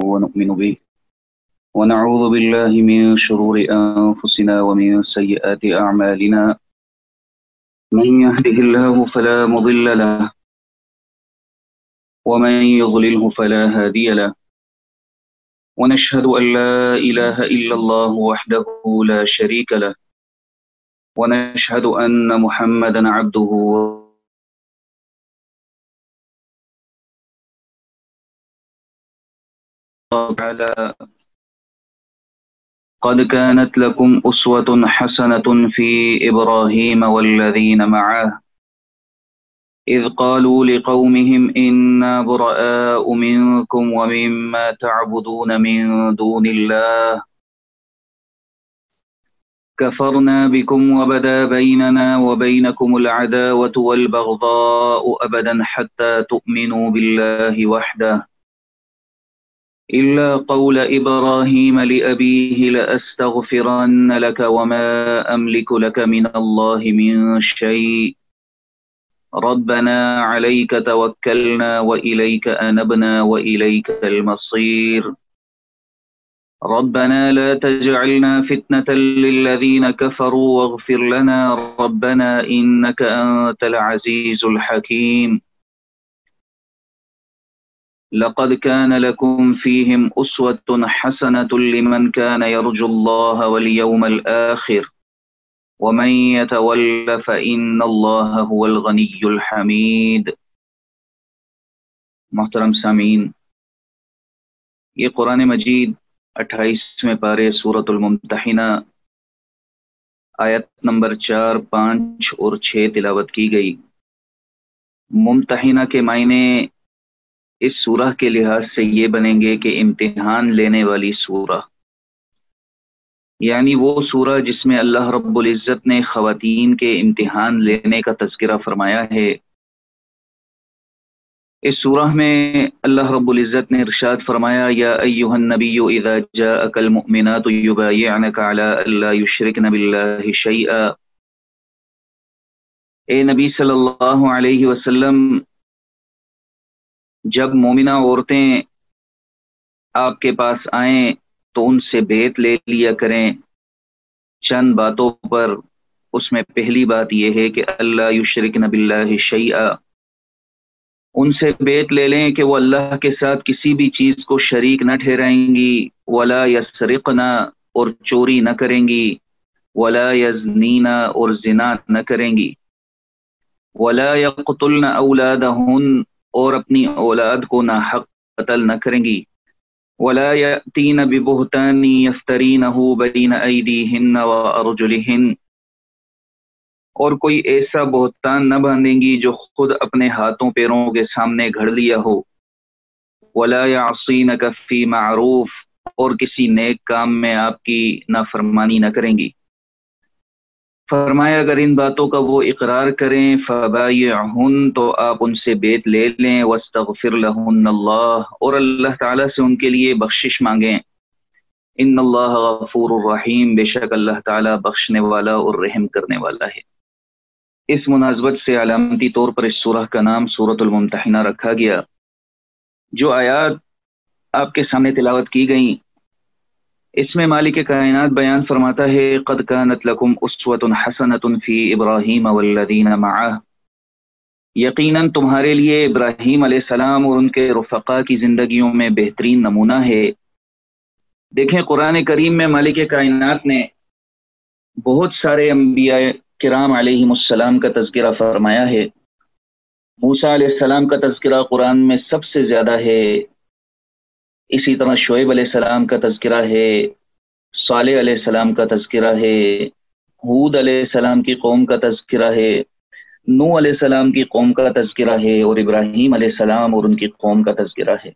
ونؤمن به ونعوذ بالله من شرور أنفسنا ومن سيئات أعمالنا من يهده الله فلا مضل له ومن يضلله فلا هادي له ونشهد أن لا إله إلا الله وحده لا شريك له ونشهد أن محمدا عبده وعلى قد كانت لكم أسوة حسنة في إبراهيم والذين معه إذ قالوا لقومهم إنا براء منكم ومما تعبدون من دون الله كفرنا بكم وبدا بيننا وبينكم العداوة والبغضاء أبدا حتى تؤمنوا بالله وحده إلا قول إبراهيم لأبيه لأستغفرن لك وما أملك لك من الله من شيء ربنا عليك توكلنا وإليك أنبنا وإليك المصير ربنا لا تجعلنا فتنة للذين كفروا واغفر لنا ربنا إنك أنت العزيز الحكيم لقد كان لكم فيهم أسوة حسنة لمن كان يرجو الله واليوم الآخر ومن يتول فإن الله هو الغني الحميد۔ محترم سامعین، یہ قرآن مجید 28ویں پارے سورۃ الممتحنہ آیت نمبر 4، 5 اور 6 تلاوت کی گئی۔ ممتحنہ کے معنی اس سورہ کے لحاظ سے یہ بنیں گے کہ امتحان لینے والی سورہ، یعنی وہ سورہ جس میں اللہ رب العزت نے خواتین کے امتحان لینے کا تذکرہ فرمایا ہے۔ اس سورہ میں اللہ رب العزت نے ارشاد فرمایا، یا ایھا النبی اذا جاءک المؤمنات یبایعنک علی الا یشرکن باللہ شیئا، اے نبی صلی اللہ علیہ وسلم، جب مومنہ عورتیں آپ کے پاس آئیں تو ان سے بیعت لے لیا کریں چند باتوں پر۔ اس میں پہلی بات یہ ہے کہ اللہ یشرکن باللہ شیئا، ان سے بیعت لے لیں کہ وہ اللہ کے ساتھ کسی بھی چیز کو شریک نہ ٹھہرائیں گی، ولا یسرقن، اور چوری نہ کریں گی، ولا یزنین، اور زنا نہ کریں گی، ولا یقتلن اولادہن، اور اپنی اولاد کو ناحق قتل نہ کریں گی، ولا یأتین ببہتان یفترینہ بین ایدیہن وارجلہن، اور کوئی ایسا بہتان نہ باندھیں گی جو خود اپنے ہاتھوں پیروں کے سامنے گھڑ لیا ہو، ولا یعصینک فی معروف، اور کسی نیک کام میں آپ کی نافرمانی نہ کریں گی۔ فرمایا اگر ان باتوں کا وہ اقرار کریں فبایعہن، تو آپ ان سے بیعت لے لیں، واستغفر لہن اللہ، اور اللہ تعالیٰ سے ان کے لیے بخشش مانگیں۔ ان اللہ غفور الرحیم، بے شک اللہ تعالیٰ بخشنے والا اور رحم کرنے والا ہے۔ اس مناسبت سے علامتی طور پر اس سورہ کا نام سورۃ الممتحنہ رکھا گیا۔ جو آیات آپ کے سامنے تلاوت کی گئیں، اس میں مالک کائنات بیان فرماتا ہے، قد کانت لکم اسوۃ حسنۃ فی ابراہیم والذین معہ، یقیناً تمہارے لیے ابراہیم علیہ السلام اور ان کے رفقا کی زندگیوں میں بہترین نمونہ ہے۔ دیکھیں قرآن کریم میں مالک کائنات نے بہت سارے انبیاء کرام علیہم السلام کا تذکرہ فرمایا ہے۔ موسیٰ علیہ السلام کا تذکرہ قرآن میں سب سے زیادہ ہے، اسی طرح شعیب علیہ السلام کا تذکرہ ہے، صالح علیہ السلام کا تذکرہ ہے، ہود علیہ السلام کی قوم کا تذکرہ ہے، نوح علیہ السلام کی قوم کا تذکرہ ہے، اور ابراہیم علیہ السلام اور ان کی قوم کا تذکرہ ہے۔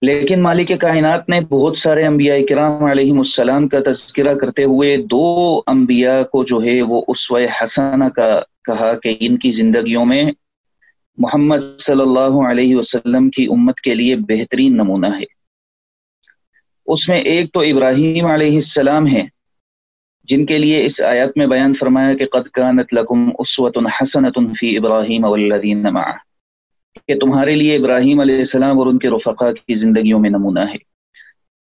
لیکن مالک کائنات نے بہت سارے انبیاء کرام علیہم السلام کا تذکرہ کرتے ہوئے 2 انبیاء کو جو ہے وہ اسوہ حسنہ کا کہا کہ ان کی زندگیوں میں محمد صلی اللہ علیہ وسلم کی امت کے لیے بہترین نمونہ ہے۔ اس میں ایک تو ابراہیم علیہ السلام ہے، جن کے لیے اس آیات میں بیان فرمایا کہ قد کانت لکم اسوۃ حسنۃ فی ابراہیم والذین معہ، کہ تمہارے لیے ابراہیم علیہ السلام اور ان کے رفقا کی زندگیوں میں نمونہ ہے،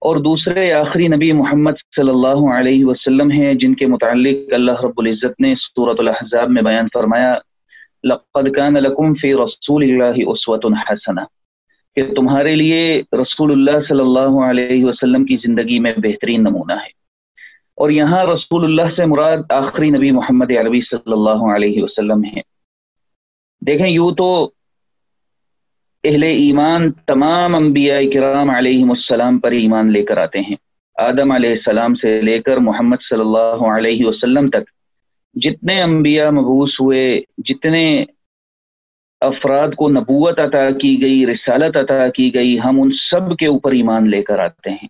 اور دوسرے آخری نبی محمد صلی اللہ علیہ وسلم ہیں، جن کے متعلق اللہ رب العزت نے سورۃ الاحزاب میں بیان فرمایا لقد كان لكم في رسول اللہ اسوۃ حسنہ، کہ تمہارے لیے رسول اللہ صلی اللہ علیہ وسلم کی زندگی میں بہترین نمونہ ہے۔ اور یہاں رسول اللہ سے مراد آخری نبی محمد عربی صلی اللہ علیہ وسلم ہیں۔ دیکھیں، یوں تو اہل ایمان تمام انبیاء کرام علیہم السلام پر ایمان لے کر آتے ہیں، آدم علیہ السلام سے لے کر محمد صلی اللہ علیہ وسلم تک جتنے انبیاء مبعوث ہوئے، جتنے افراد کو نبوت عطا کی گئی، رسالت عطا کی گئی، ہم ان سب کے اوپر ایمان لے کر آتے ہیں۔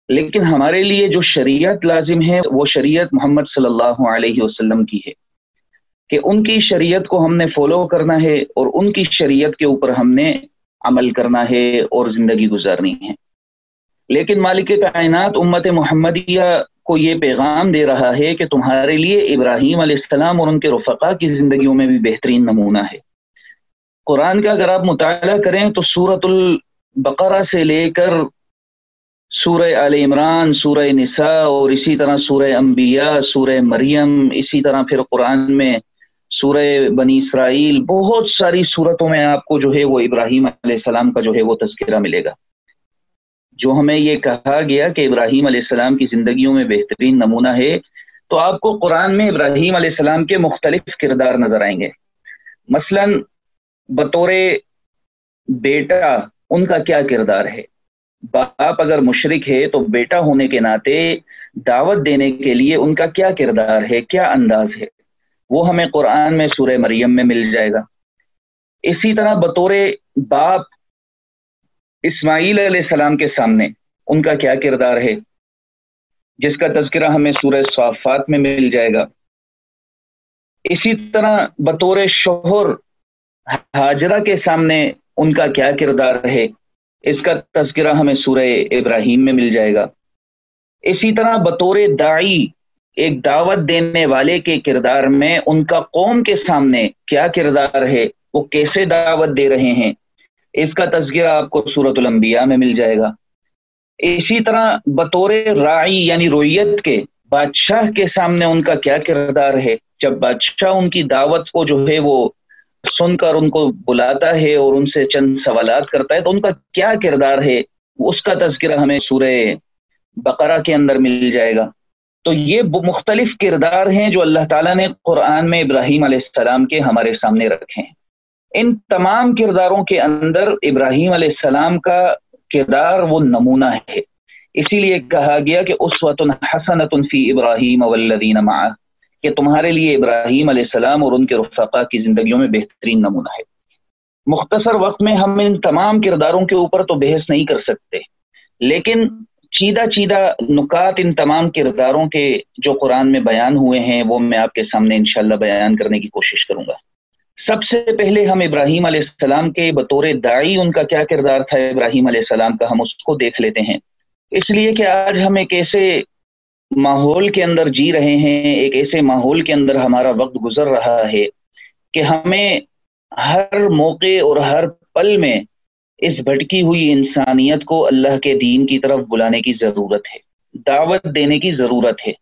لیکن ہمارے لیے جو شریعت لازم ہے وہ شریعت محمد صلی اللہ علیہ وسلم کی ہے، کہ ان کی شریعت کو ہم نے فالو کرنا ہے اور ان کی شریعت کے اوپر ہم نے عمل کرنا ہے اور زندگی گزارنی ہے۔ لیکن مالک کائنات امت محمدیہ کو یہ پیغام دے رہا ہے کہ تمہارے لیے ابراہیم علیہ السلام اور ان کے رفقا کی زندگیوں میں بھی بہترین نمونہ ہے۔ قرآن کا اگر آپ مطالعہ کریں تو سورۃ البقرہ سے لے کر سورہ آل عمران، سورہ نساء اور اسی طرح سورہ انبیاء، سورہ مریم، اسی طرح پھر قرآن میں سورہ بنی اسرائیل، بہت ساری صورتوں میں آپ کو جو ہے وہ ابراہیم علیہ السلام کا جو ہے وہ تذکرہ ملے گا۔ جو ہمیں یہ کہا گیا کہ ابراہیم علیہ السلام کی زندگیوں میں بہترین نمونہ ہے، تو آپ کو قرآن میں ابراہیم علیہ السلام کے مختلف کردار نظر آئیں گے۔ مثلا بطور بیٹا ان کا کیا کردار ہے، باپ اگر مشرک ہے تو بیٹا ہونے کے ناطے دعوت دینے کے لیے ان کا کیا کردار ہے، کیا انداز ہے، وہ ہمیں قرآن میں سورہ مریم میں مل جائے گا۔ اسی طرح بطور باپ اسماعیل علیہ السلام کے سامنے ان کا کیا کردار ہے، جس کا تذکرہ ہمیں سورہ صافات میں مل جائے گا۔ اسی طرح بطور شوہر ہاجرہ کے سامنے ان کا کیا کردار ہے، اس کا تذکرہ ہمیں سورہ ابراہیم میں مل جائے گا۔ اسی طرح بطور داعی، ایک دعوت دینے والے کے کردار میں ان کا قوم کے سامنے کیا کردار ہے، وہ کیسے دعوت دے رہے ہیں، اس کا تذکرہ آپ کو سورۃ الانبیاء میں مل جائے گا۔ اسی طرح بطور راعی یعنی رویت کے بادشاہ کے سامنے ان کا کیا کردار ہے، جب بادشاہ ان کی دعوت کو جو ہے وہ سن کر ان کو بلاتا ہے اور ان سے چند سوالات کرتا ہے تو ان کا کیا کردار ہے، اس کا تذکرہ ہمیں سورہ بقرہ کے اندر مل جائے گا۔ تو یہ مختلف کردار ہیں جو اللہ تعالیٰ نے قرآن میں ابراہیم علیہ السلام کے ہمارے سامنے رکھے ہیں۔ ان تمام کرداروں کے اندر ابراہیم علیہ السلام کا کردار وہ نمونہ ہے، اسی لیے کہا گیا کہ اسوۃ حسنۃ فی ابراہیم والذین معہ، کہ تمہارے لیے ابراہیم علیہ السلام اور ان کے رفقا کی زندگیوں میں بہترین نمونہ ہے۔ مختصر وقت میں ہم ان تمام کرداروں کے اوپر تو بحث نہیں کر سکتے، لیکن چیدہ چیدہ نکات ان تمام کرداروں کے جو قرآن میں بیان ہوئے ہیں وہ میں آپ کے سامنے انشاءاللہ بیان کرنے کی کوشش کروں گا۔ سب سے پہلے ہم ابراہیم علیہ السلام کے بطور داعی ان کا کیا کردار تھا ابراہیم علیہ السلام کا، ہم اس کو دیکھ لیتے ہیں، اس لیے کہ آج ہم ایک ایسے ماحول کے اندر جی رہے ہیں، ایک ایسے ماحول کے اندر ہمارا وقت گزر رہا ہے کہ ہمیں ہر موقع اور ہر پل میں اس بھٹکی ہوئی انسانیت کو اللہ کے دین کی طرف بلانے کی ضرورت ہے، دعوت دینے کی ضرورت ہے۔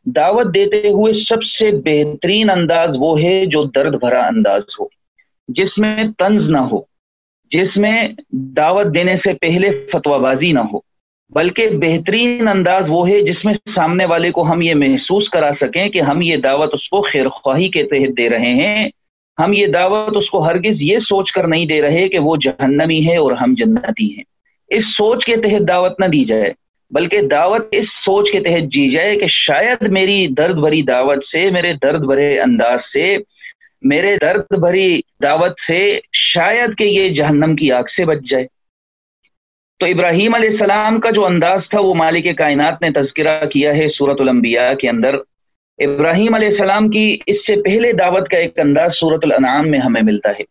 دعوت دیتے ہوئے سب سے بہترین انداز وہ ہے جو درد بھرا انداز ہو، جس میں طنز نہ ہو، جس میں دعوت دینے سے پہلے فتوی بازی نہ ہو، بلکہ بہترین انداز وہ ہے جس میں سامنے والے کو ہم یہ محسوس کرا سکیں کہ ہم یہ دعوت اس کو خیر خواہی کے تحت دے رہے ہیں، ہم یہ دعوت اس کو ہرگز یہ سوچ کر نہیں دے رہے کہ وہ جہنمی ہے اور ہم جنتی ہیں، اس سوچ کے تحت دعوت نہ دی جائے، بلکہ دعوت اس سوچ کے تحت جی جائے کہ شاید میری درد بھری دعوت سے، میرے درد بھرے انداز سے، میرے درد بھری دعوت سے شاید کہ یہ جہنم کی آگ سے بچ جائے۔ تو ابراہیم علیہ السلام کا جو انداز تھا وہ مالک کائنات نے تذکرہ کیا ہے سورۃ الانبیاء کے اندر۔ ابراہیم علیہ السلام کی اس سے پہلے دعوت کا ایک انداز سورۃ الانعام میں ہمیں ملتا ہے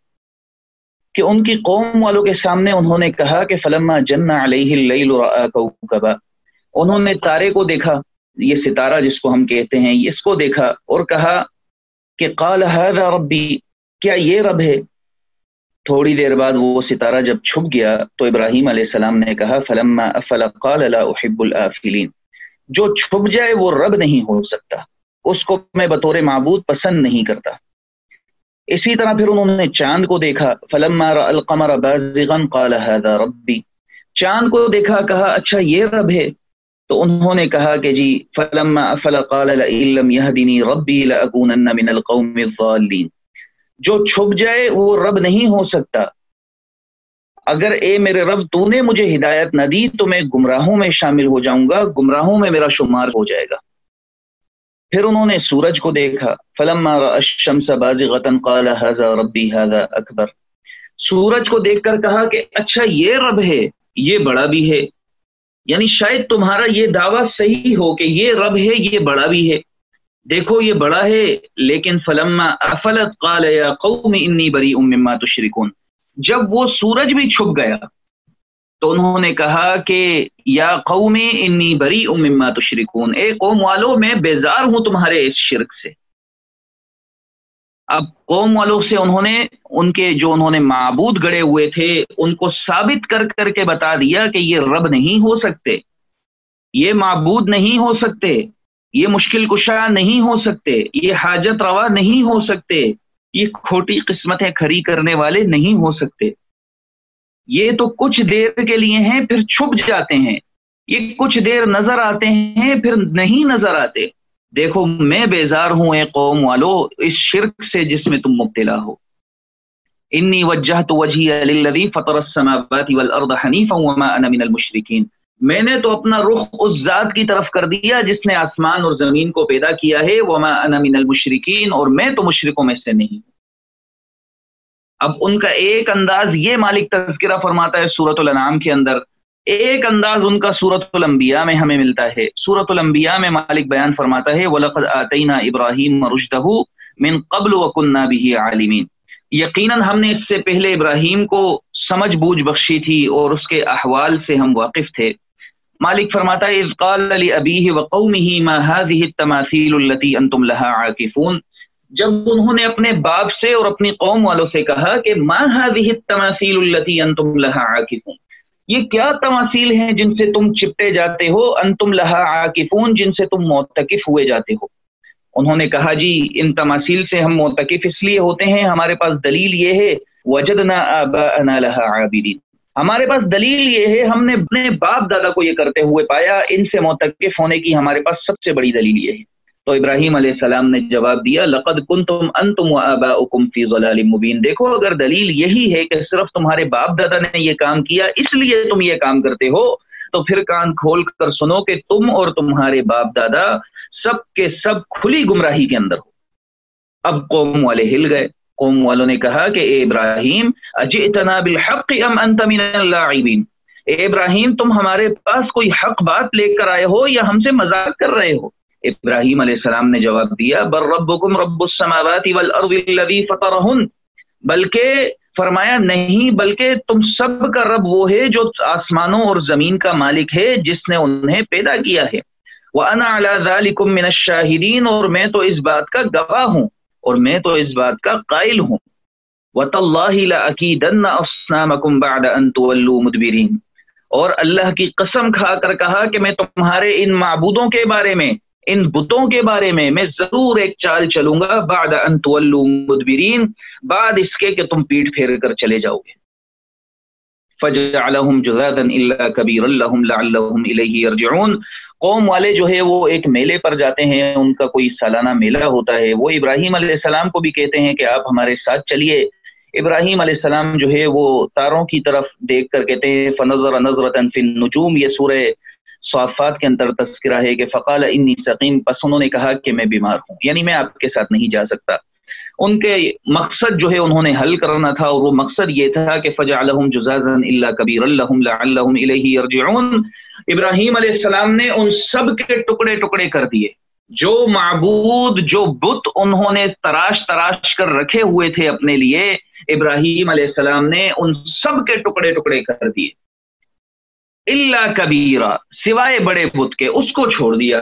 کہ ان کی قوم والوں کے سامنے انہوں نے کہا کہ فلما جن علیہ اللیل رأى کوکبا، انہوں نے تارے کو دیکھا، یہ ستارہ جس کو ہم کہتے ہیں، اس کو دیکھا اور کہا کہ قال هذا ربی، کیا یہ رب ہے؟ थोड़ी देर बाद वो सितारा जब छुप गया तो इब्राहीम अलैहिस्सलाम ने कहा फलम्मा अफल क़ाल ला उहिब्बुल आफिलीन, जो छुप जाए वो रब नहीं हो सकता, उसको मैं बतौर माबूद पसंद नहीं करता। इसी तरह फिर उन्होंने चांद को देखा, फलम्मा रअल क़मर बाज़िग़न क़ाल हाज़ा रब्बी, चांद को देखा, कहा अच्छा ये रब है। तो उन्होंने कहा कि जी फलम्मा अफल क़ाल लइन लम यहदिनी रब्बी लअकूनन्न मिनल क़ौमिज़ ज़ालिन, जो छुप जाए वो रब नहीं हो सकता, अगर ए मेरे रब तूने मुझे हिदायत न दी तो मैं गुमराहों में शामिल हो जाऊंगा, गुमराहों में मेरा शुमार हो जाएगा। फिर उन्होंने सूरज को देखा, फलम्मा रअश-शम्स बाज़िग़तन क़ाल हाज़ा रब्बी हाज़ा अकबर, सूरज को देखकर कहा कि अच्छा ये रब है, ये बड़ा भी है, यानी शायद तुम्हारा ये दावा सही हो कि ये रब है, ये बड़ा भी है, देखो ये बड़ा है। लेकिन फलम्मा अफलत क़ाल या क़ौमी इन्नी बरीउम मिम्मा तुशरिकून, जब वो सूरज भी छुप गया तो उन्होंने कहा कि या कौमी इन्नी बरीउम मिम्मा तुशरिकून, ए कौम वालों मैं बेजार हूं तुम्हारे इस शिरक से। अब कौम वालों से उन्होंने माबूद गड़े हुए थे उनको साबित कर करके बता दिया कि ये रब नहीं हो सकते, ये माबूद नहीं हो सकते, ये मुश्किल कुशा नहीं हो सकते, ये हाजत रवा नहीं हो सकते, ये खोटी किस्मतें खरी करने वाले नहीं हो सकते, ये तो कुछ देर के लिए हैं फिर छुप जाते हैं, ये कुछ देर नजर आते हैं फिर नहीं नजर आते। देखो मैं बेजार हूं ए कौम वालों इस शिरक से जिसमें तुम मुब्तला हो। इन्नी वज्जहतु वजहिया लिल्लज़ी फतरस समावाति वल अर्द हनीफा वमा अना मिनल मुशरिकीन, मैंने तो अपना रुख उस जात की तरफ कर दिया जिसने आसमान और जमीन को पैदा किया है, वमा अना मिनल मुशरिकीन, और मैं तो मुशरिकों में से नहीं। अब उनका एक अंदाज ये मालिक तज़किरा फरमाता है सूरतुल अनाम के अंदर, एक अंदाज उनका सूरतुल अंबिया में हमें मिलता है। सूरतुल अंबिया में मालिक बयान फरमाता है वलक़द आतैना इब्राहीम रुश्दहु मिन क़ब्ल व कुन्ना बिही आलिमीन, यकीनन हमने इससे पहले इब्राहीम को समझ बूझ बख्शी थी और उसके अहवाल से हम वाकिफ थे। मालिक फरमाता है इज़ क़ाल लि अबीही व क़ौमिही मा हाज़िहि तमासीलु अल्लती अंतुम लहा आकिफून, जब उन्होंने अपने बाप से और अपनी कौम वालों से कहा कि मा हाज़िहि तमासीलु अल्लती अंतुम लहा आकिफून, ये क्या तमासील हैं जिनसे तुम चिपटे जाते हो, अंतुम लहा आकिफून, जिनसे तुम मोतकिफ हुए जाते हो। उन्होंने कहा जी इन तमासील से हम मोतकिफ इसलिए होते हैं, हमारे पास दलील ये है वजदना आबाअना लहा आबिदीन, हमारे पास दलील ये है हमने अपने बाप दादा को ये करते हुए पाया, इनसे मोतकिफ होने की हमारे पास सबसे बड़ी दलील ये है। तो इब्राहीम अलैहिस्सलाम ने जवाब दिया लक़द कुंतुम अंतुम व आबाउकुम फी ज़लालिम मुबीन, देखो अगर दलील यही है कि सिर्फ तुम्हारे बाप दादा ने ये काम किया इसलिए तुम ये काम करते हो, तो फिर कान खोल कर सुनो कि तुम और तुम्हारे बाप दादा सब के सब खुली गुमराही के अंदर हो। अब कौम वाले हिल गए, कौम वालों ने कहा कि ए इब्राहीम अजितना बिल हक़ अम अंत मिनल लाइबीन, ए इब्राहीम तुम हमारे पास कोई हक बात लेकर आए हो या हमसे मजाक कर रहे हो। इब्राहीम अलैहिस्सलाम ने जवाब दिया बल रब्बुकुम रब्बुस समावाति वल अर्दि लज़ी फतरहुन, बल्कि फरमाया नहीं बल्कि तुम सब का रब वो है जो आसमानों और जमीन का मालिक है जिसने उन्हें पैदा किया है। व अना अला ज़ालिकुम मिनश शाहिदीन, और मैं तो इस बात का गवाह हूँ और मैं तो इस बात का कायल हूँ। व तल्लाहि लअकीदन्ना अस्नामकुम बअद अन तुवल्लू मुदबिरीन, और अल्लाह की कसम खाकर कहा कि मैं तुम्हारे इन माबूदों के बारे में, इन बुतों के बारे में मैं जरूर एक चाल चलूंगा, बाद अन तुवल्लू मुदबिरीन, बाद इसके कि तुम पीठ फेर कर चले जाओगे। फजअलहुम जुज़ाज़न इल्ला कबीरन लहुम लअल्लहुम इलैहि यरजिऊन, कौम वाले जो है वो एक मेले पर जाते हैं, उनका कोई सालाना मेला होता है, वो इब्राहीम अलैहिस्सलाम को भी कहते हैं कि आप हमारे साथ चलिए। इब्राहीम अलैहिस्सलाम जो है वो तारों की तरफ देख कर कहते हैं फनज़र नज़रतन फिन नुजूम, ये सूरह स्वाफ़ात के अंदर तज़किरा है कि फ़क़ाल इन्नी सक़ीम, बस उन्होंने कहा कि मैं बीमार हूँ, यानी मैं आपके साथ नहीं जा सकता। उनके मकसद जो है उन्होंने हल करना था और वो मकसद ये था कि फ़जअलहुम जुज़ाज़न इल्ला कबीरन लहुम लअल्लहुम इलैहि यरजिऊन, इब्राहीम अलैहिस्सलाम ने उन सब के टुकड़े टुकड़े कर दिए, जो माबूद जो बुत उन्होंने तराश तराश कर रखे हुए थे अपने लिए, इब्राहीम अलैहिस्सलाम ने उन सब के टुकड़े टुकड़े कर दिए। इल्ला कबीरा, सिवाय बड़े बुत के, उसको छोड़ दिया।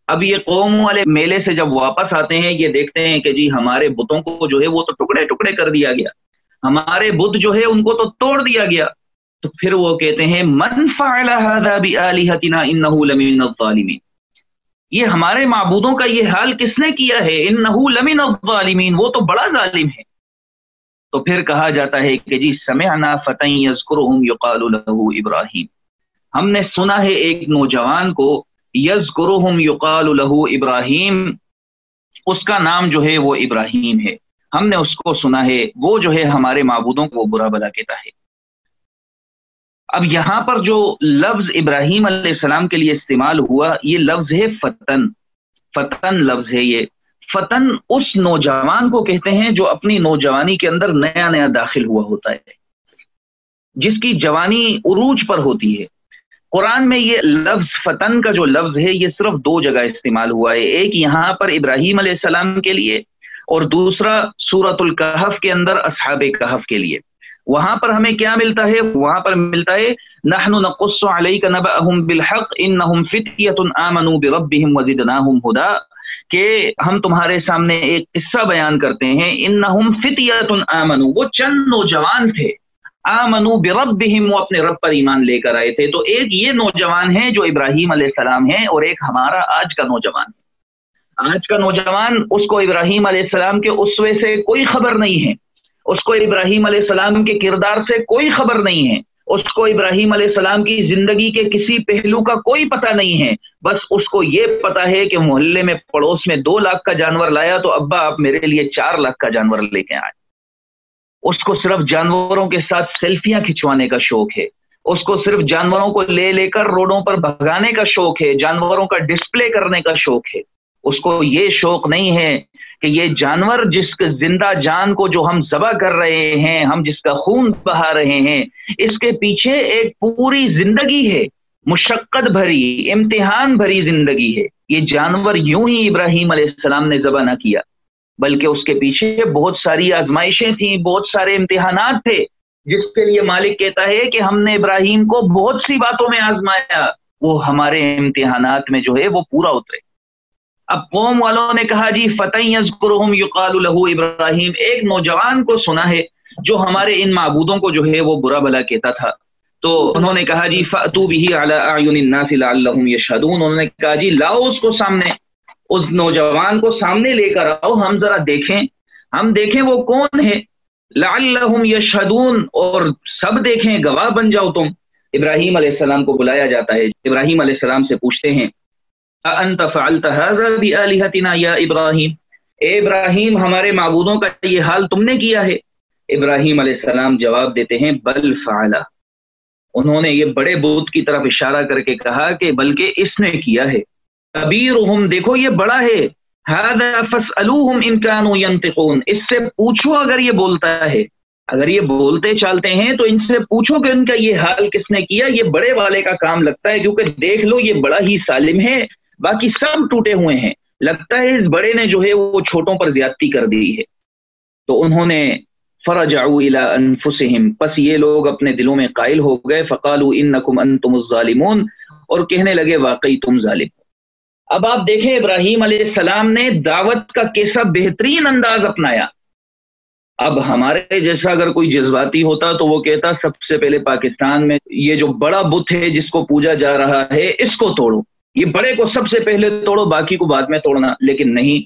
अब ये कौम वाले मेले से जब वापस आते हैं ये देखते हैं कि जी हमारे बुतों को जो है वो तो टुकड़े टुकड़े कर दिया गया, हमारे बुत जो है उनको तो तोड़ दिया गया। तो फिर वो कहते हैं मन फ़अल हाज़ा बिआलिहतिना इन्नहु लमिनज़्ज़ालिमीन, ये हमारे माबूदों का ये हाल किसने किया है, इन्नहु लमिनज़्ज़ालिमीन, वो तो बड़ा जालिम है। तो फिर कहा जाता है कि जी समिअना फ़तन यज़कुरुहुम युक़ालु लहू इब्राहीम, हमने सुना है एक नौजवान को, यज़कुरुहुम युक़ालु लहू इब्राहीम, उसका नाम जो है वो इब्राहीम है, हमने उसको सुना है, वो जो है हमारे माबूदों को बुरा भला कहता है। अब यहाँ पर जो लफ्ज इब्राहीम अलैहिस्सलाम के लिए इस्तेमाल हुआ, ये लफ्ज है फतन, फतन लफ्ज है ये। फतन उस नौजवान को कहते हैं जो अपनी नौजवानी के अंदर नया नया दाखिल हुआ होता है, जिसकी जवानी उरूज पर होती है। कुरान में ये लफ्ज फतन का जो लफ्ज है ये सिर्फ दो जगह इस्तेमाल हुआ है, एक यहाँ पर इब्राहीम अलैहिस्सलाम के लिए और दूसरा सूरतुल कहफ के अंदर अस्हाबे कहफ के लिए। वहां पर हमें क्या मिलता है, वहां पर मिलता है नहनु नक़ुस्सु अलैका नबअहुम बिलहक़ इन्नहुम फ़ित्यतुन आमनू बिरब्बिहिम वज़िदनाहुम हुदा, कि हम तुम्हारे सामने एक किस्सा बयान करते हैं, इन्नहुम फ़ित्यतुन आमनू, वो चंद नौजवान थे, आमनू बिरब्बिहिम, वो अपने रब पर ईमान लेकर आए थे। तो एक ये नौजवान है जो इब्राहीम अलैहिस्सलाम है और एक हमारा आज का नौजवान है। आज का नौजवान, उसको इब्राहीम अलैहिस्सलाम के उसवे से कोई खबर नहीं है, उसको इब्राहीम अलैहिस्सलाम के किरदार से कोई खबर नहीं है, उसको इब्राहीम अलैहिस्सलाम की जिंदगी के किसी पहलू का कोई पता नहीं है। बस उसको ये पता है कि मोहल्ले में पड़ोस में 2 लाख का जानवर लाया तो अब्बा आप मेरे लिए 4 लाख का जानवर लेके आए। उसको सिर्फ जानवरों के साथ सेल्फियां खिंचवाने का शौक है, उसको सिर्फ जानवरों को ले लेकर रोडों पर भगाने का शौक है, जानवरों का डिस्प्ले करने का शौक है। उसको ये शौक नहीं है कि ये जानवर, जिस जिंदा जान को जो हम ज़बह कर रहे हैं, हम जिसका खून बहा रहे हैं, इसके पीछे एक पूरी जिंदगी है, मुशक्कत भरी, इम्तिहान भरी जिंदगी है। ये जानवर यूं ही इब्राहीम अलैहिस्सलाम ने ज़बह ना किया, बल्कि उसके पीछे बहुत सारी आजमाइशें थी, बहुत सारे इम्तिहानात थे, जिसके लिए मालिक कहता है कि हमने इब्राहीम को बहुत सी बातों में आजमाया, वो हमारे इम्तिहानात में जो है वो पूरा उतरे। अब कौम वालों ने कहा जी फतन यज़कुरुहुम युक़ालु लहू इब्राहीम, एक नौजवान को सुना है जो हमारे इन माबूदों को जो है वो बुरा भला कहता था। तो उन्होंने कहा जी फ़अतू बिही अला अयुनिन नास लअल्लहुम यशहदून, उन्होंने कहा जी लाओ उसको सामने, उस नौजवान को सामने लेकर आओ, हम जरा देखें, हम देखें वो कौन है, लअल्लहुम यशहदून, और सब देखें, गवाह बन जाओ तुम। इब्राहीम अलैहिस्सलाम को बुलाया जाता है, इब्राहीम अलैहिस्सलाम से पूछते हैं अंत फ़अलत हाज़ा बिआलिहतिना या इब्राहीम, ए इब्राहीम हमारे माबूदों का ये हाल तुमने किया है। इब्राहीम अलैहिस्सलाम जवाब देते हैं बल फ़अला, उन्होंने ये बड़े बुत की तरफ इशारा करके कहा कि बल्कि इसने किया है। कबीरुहुम, देखो ये बड़ा है, हाज़ा फ़स्अलूहुम इन कानू यंतिक़ून, इससे पूछो अगर ये बोलता है, अगर ये बोलते चालते हैं तो इनसे पूछो कि इनका ये हाल किसने किया। ये बड़े वाले का काम लगता है, क्योंकि देख लो ये बड़ा ही सालिम है, बाकी सब टूटे हुए हैं, लगता है इस बड़े ने जो है वो छोटों पर ज्यादती कर दी है। तो उन्होंने फरजऊ इला अनफुसिहिम, बस ये लोग अपने दिलों में कायल हो गए, फ़क़ालू इन्नकुम अंतुमुज़ ज़ालिमून, और कहने लगे वाकई तुम जालिम। अब आप देखें इब्राहीम अलैहिस्सलाम ने दावत का कैसा बेहतरीन अंदाज अपनाया। अब हमारे जैसा अगर कोई जज्बाती होता तो वो कहता सबसे पहले पाकिस्तान में ये जो बड़ा बुत है जिसको पूजा जा रहा है इसको तोड़ो, ये बड़े को सबसे पहले तोड़ो, बाकी को बाद में तोड़ना। लेकिन नहीं,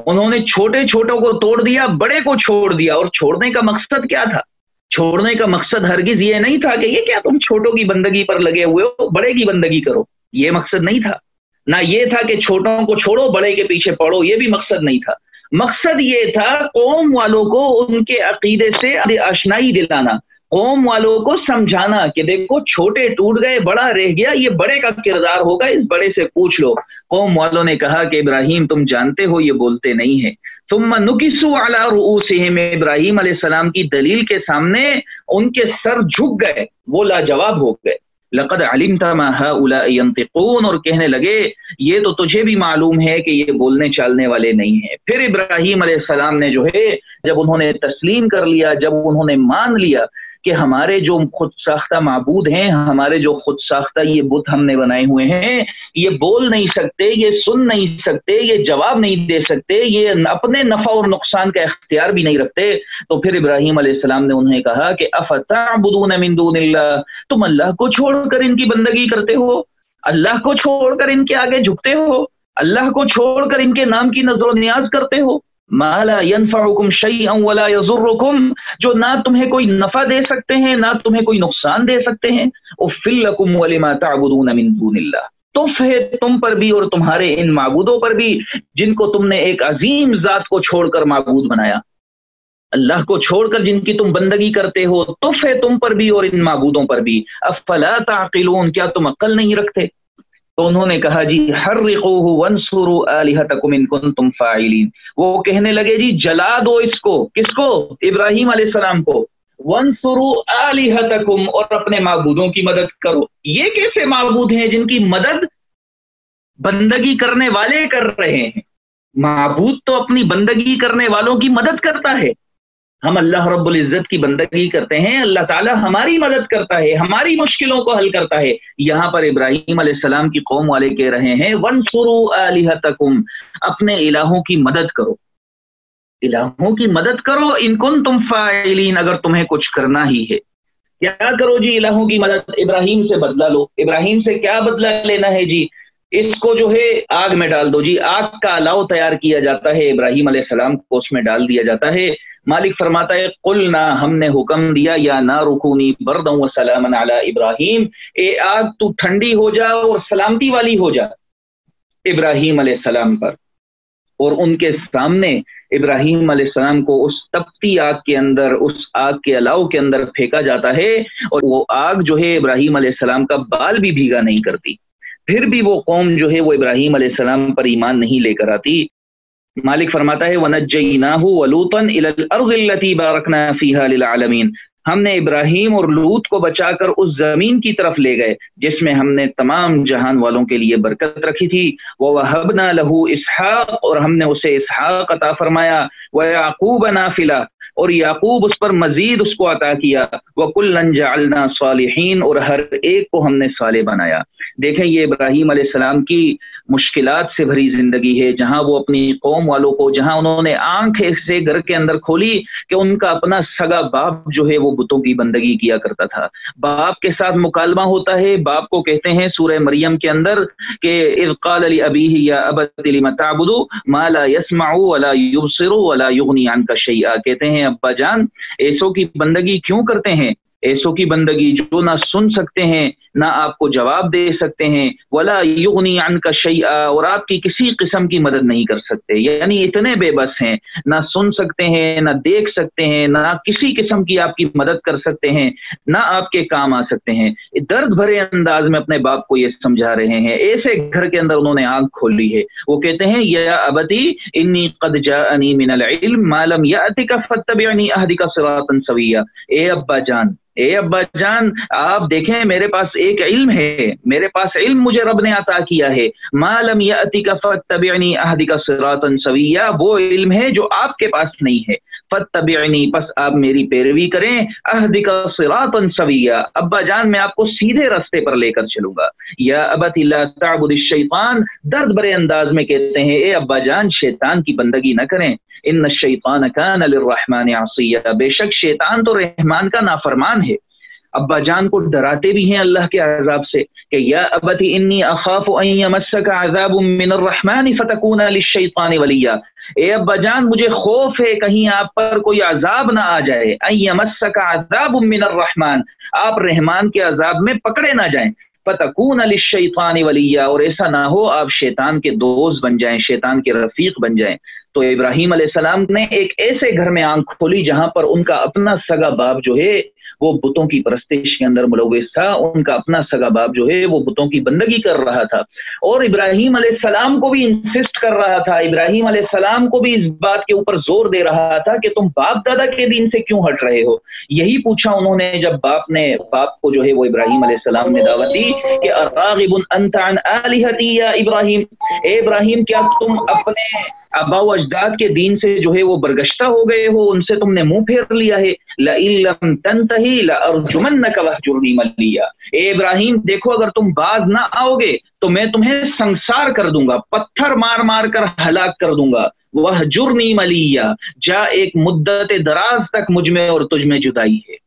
उन्होंने छोटे छोटों को तोड़ दिया, बड़े को छोड़ दिया। और छोड़ने का मकसद क्या था? छोड़ने का मकसद हरगिज ये नहीं था कि ये क्या तुम छोटों की बंदगी पर लगे हुए हो, बड़े की बंदगी करो, ये मकसद नहीं था। ना ये था कि छोटों को छोड़ो बड़े के पीछे पड़ो, ये भी मकसद नहीं था। मकसद ये था कौम वालों को उनके अकीदे से आशनाई दिलाना, कौम वालों को समझाना कि देखो छोटे टूट गए, बड़ा रह गया, ये बड़े का किरदार होगा, इस बड़े से पूछ लो। कौम वालों ने कहा कि इब्राहीम तुम जानते हो ये बोलते नहीं है। सुम्मा नुकिसु अला रुऊसिहिम, इब्राहीम अलैहिस्सलाम की दलील के सामने उनके सर झुक गए, वो लाजवाब हो गए। लक़द अलिमता मा हाउलाइ यंतिक़ून, और कहने लगे ये तो तुझे भी मालूम है कि ये बोलने चालने वाले नहीं है। फिर इब्राहीम अलैहिस्सलाम ने जो है जब उन्होंने तस्लीम कर लिया, जब उन्होंने मान लिया کہ ہمارے جو خود ساختہ معبود ہیں، ہمارے جو خود ساختہ یہ بت ہم نے بنائے ہوئے ہیں، یہ بول نہیں سکتے، یہ سن نہیں سکتے، یہ جواب نہیں دے سکتے، یہ اپنے نفع اور نقصان کا اختیار بھی نہیں رکھتے. تو پھر ابراہیم علیہ السلام نے انہیں کہا کہ افتعبدون من دون اللہ، تم اللہ کو چھوڑ کر ان کی بندگی کرتے ہو، اللہ کو چھوڑ کر ان کے آگے جھکتے ہو، اللہ کو چھوڑ کر ان کے نام کی نظر و نیاز کرتے ہو. ما لا ينفعكم شيئا ولا يضركم، جو نہ تمہیں کوئی نفع دے سکتے ہیں نہ تمہیں کوئی نقصان دے سکتے ہیں. اُفِّلْ لَكُمْ وَلِمَا تَعْبُدُونَ مِن دُونِ اللَّهِ، تف ہے تم پر بھی اور تمہارے ان معبودوں پر بھی جن کو تم نے ایک عظیم ذات کو چھوڑ کر معبود بنایا. اللہ کو چھوڑ کر جن کی تم بندگی کرتے ہو، تف ہے تم پر بھی اور ان معبودوں پر بھی. افلا تعقلون، کیا تم عقل نہیں رکھتے؟ تو انہوں نے کہا جی حرقوہ وانصروا آلہتکم ان کنتم فاعلین. وہ کہنے لگے جی جلا دو اس کو. کس کو؟ ابراہیم علیہ السلام کو. وانصروا آلہتکم، اور اپنے معبودوں کی مدد کرو. یہ کیسے معبود ہیں جن کی مدد بندگی کرنے والے کر رہے ہیں؟ معبود تو اپنی بندگی کرنے والوں کی مدد کرتا ہے. ہم اللہ رب العزت کی بندگی کرتے ہیں، اللہ تعالی ہماری مدد کرتا ہے، ہماری مشکلوں کو حل کرتا ہے. یہاں پر ابراہیم علیہ السلام کی قوم والے کہہ رہے ہیں وَانْصُرُوا آلِهَتَكُمْ، اپنے الہوں کی مدد کرو، الہوں کی مدد کرو ان کنتم فاعلین، اگر تمہیں کچھ کرنا ہی ہے. کیا کرو جی الہوں کی مدد؟ ابراہیم سے بدلہ لو. ابراہیم سے کیا بدلہ لینا ہے جی؟ اس کو جو ہے آگ میں ڈال دو. جی آگ کا الاؤ تیار کیا جاتا ہے، ابراہیم علیہ السلام کو اس میں ڈال دیا جاتا ہے. مالک فرماتا ہے قلنا، ہم نے حکم دیا یا نار کونی بردا وسلاما علی ابراہیم، اے آگ تو ٹھنڈی ہو جا اور سلامتی والی ہو جا ابراہیم علیہ السلام پر. اور ان کے سامنے ابراہیم علیہ السلام کو اس تپتی آگ کے اندر، اس آگ کے الاؤ کے اندر پھینکا جاتا ہے، اور وہ آگ جو ہے ابراہیم علیہ السلام کا بال بھی بھیگا نہیں کرتی. پھر بھی وہ قوم جو ہے وہ ابراہیم علیہ السلام پر ایمان نہیں لے کر آتی. مالک فرماتا ہے وَنَجَّيْنَاهُ وَلُوطًا إِلَى الْأَرْضِ الَّتِي بَارَكْنَا فِيهَا لِلْعَالَمِينَ، ہم نے ابراہیم اور لوط کو بچا کر اس زمین کی طرف لے گئے جس میں ہم نے تمام جہان والوں کے لیے برکت رکھی تھی. وَوَهَبْنَا لَهُ إِسْحَاقَ، اور ہم نے اسے اسحاق عطا فرمایا. وَيَعْقُوبَ نَافِلَةً، اور یعقوب اس پر مزید اس کو عطا کیا. وَكُلًّا جَعَلْنَا صَالِحِينَ، اور ہر ایک کو ہم نے صالح بنایا. دیکھیں یہ ابراہیم علیہ السلام کی مشکلات سے بھری زندگی ہے، جہاں وہ اپنی قوم والوں کو، جہاں انہوں نے آنکھ سے گھر کے اندر کھولی کہ ان کا اپنا سگا باپ جو ہے وہ بتوں کی بندگی کیا کرتا تھا. باپ کے ساتھ مکالمہ ہوتا ہے. باپ کو کہتے ہیں سورہ مریم کے اندر کہ اذ قال لأبیہ یا ابت لم تعبد ما لا يسمع ولا يبصر ولا یغنی عنک شیئا، کہتے ہیں ابا جان ایسوں کی بندگی کیوں کرتے ہیں؟ ایسوں کی بندگی جو نہ سن سکتے ہیں نہ آپ کو جواب دے سکتے ہیں، ولا یغنی عنک شیئا، اور آپ کی کسی قسم کی مدد نہیں کر سکتے. یعنی اتنے بے بس ہیں، نہ سن سکتے ہیں، نہ دیکھ سکتے ہیں، نہ کسی قسم کی آپ کی مدد کر سکتے ہیں، نہ آپ کے کام آ سکتے ہیں. درد بھرے انداز میں اپنے باپ کو یہ سمجھا رہے ہیں. ایسے گھر کے اندر انہوں نے آنکھ کھولی ہے. وہ کہتے ہیں یا ابتی انی قد جاءنی من العلم ما لم یأتک فاتبعنی اہدک صراطا سویا. اے ابا جان آپ دیکھیں میرے پاس ایک علم ہے، میرے پاس علم مجھے رب نے عطا کیا ہے. ما لم یأتک فاتبعنی اہدک صراطا سویا، وہ علم ہے جو آپ کے پاس نہیں ہے. فاتبعنی، پس آپ میری پیروی کریں. اہدک صراطا سویا، ابا جان میں آپ کو سیدھے راستے پر لے کر چلوں گا. یا ابت لا تعبد الشیطان، درد بھرے انداز میں کہتے ہیں اے ابا جان شیطان کی بندگی نہ کریں. ان الشیطان کان للرحمن عصیا، بے شک شیطان تو رحمان کا نافرمان ہے. ابا جان کو ڈراتے بھی ہیں اللہ کے عذاب سے کہ یا ابتی انی اخاف ان یمسک عذاب من الرحمن فتکون للشیطان ولیا. اے ابا جان مجھے خوف ہے کہیں آپ پر کوئی عذاب نہ آ جائے. ان یمسک عذاب من الرحمن، آپ رحمان کے عذاب میں پکڑے نہ جائیں. فتکون للشیطان ولیا، اور ایسا نہ ہو آپ شیطان کے دوست بن جائیں، شیطان کے رفیق بن جائیں. تو ابراہیم علیہ السلام نے ایک ایسے گھر میں آنکھ کھولی جہاں پر ان کا اپنا سگا باپ جو ہے وہ بتوں کی پرستش کے اندر ملوث تھا. ان کا اپنا سگا باپ جو ہے وہ بتوں کی بندگی کر رہا تھا، اور ابراہیم علیہ السلام کو بھی انسسٹ کر رہا تھا، ابراہیم علیہ السلام کو بھی اس بات کے اوپر زور دے رہا تھا کہ تم باپ دادا کے دین سے کیوں ہٹ رہے ہو. یہی پوچھا انہوں نے جب باپ کو جو ہے وہ ابراہیم علیہ السلام نے دعوت دی کہ اراغب انت عن آلہتی یا ابراہیم، اے ابراہیم کیا تم आबा व अजदाद के दीन से जो है वो बरगश्ता हो गए हो, उनसे तुमने मुंह फेर लिया है। लइन लम तंतही लअरजुमन्नका वहजुरनी मलिया, ए इब्राहिम देखो अगर तुम बाज ना आओगे तो मैं तुम्हें संसार कर दूंगा, पत्थर मार मार कर हलाक कर दूंगा। वहजुरनी मलिया, जा एक मुद्दत दराज तक मुझ में और तुझ में जुदाई है।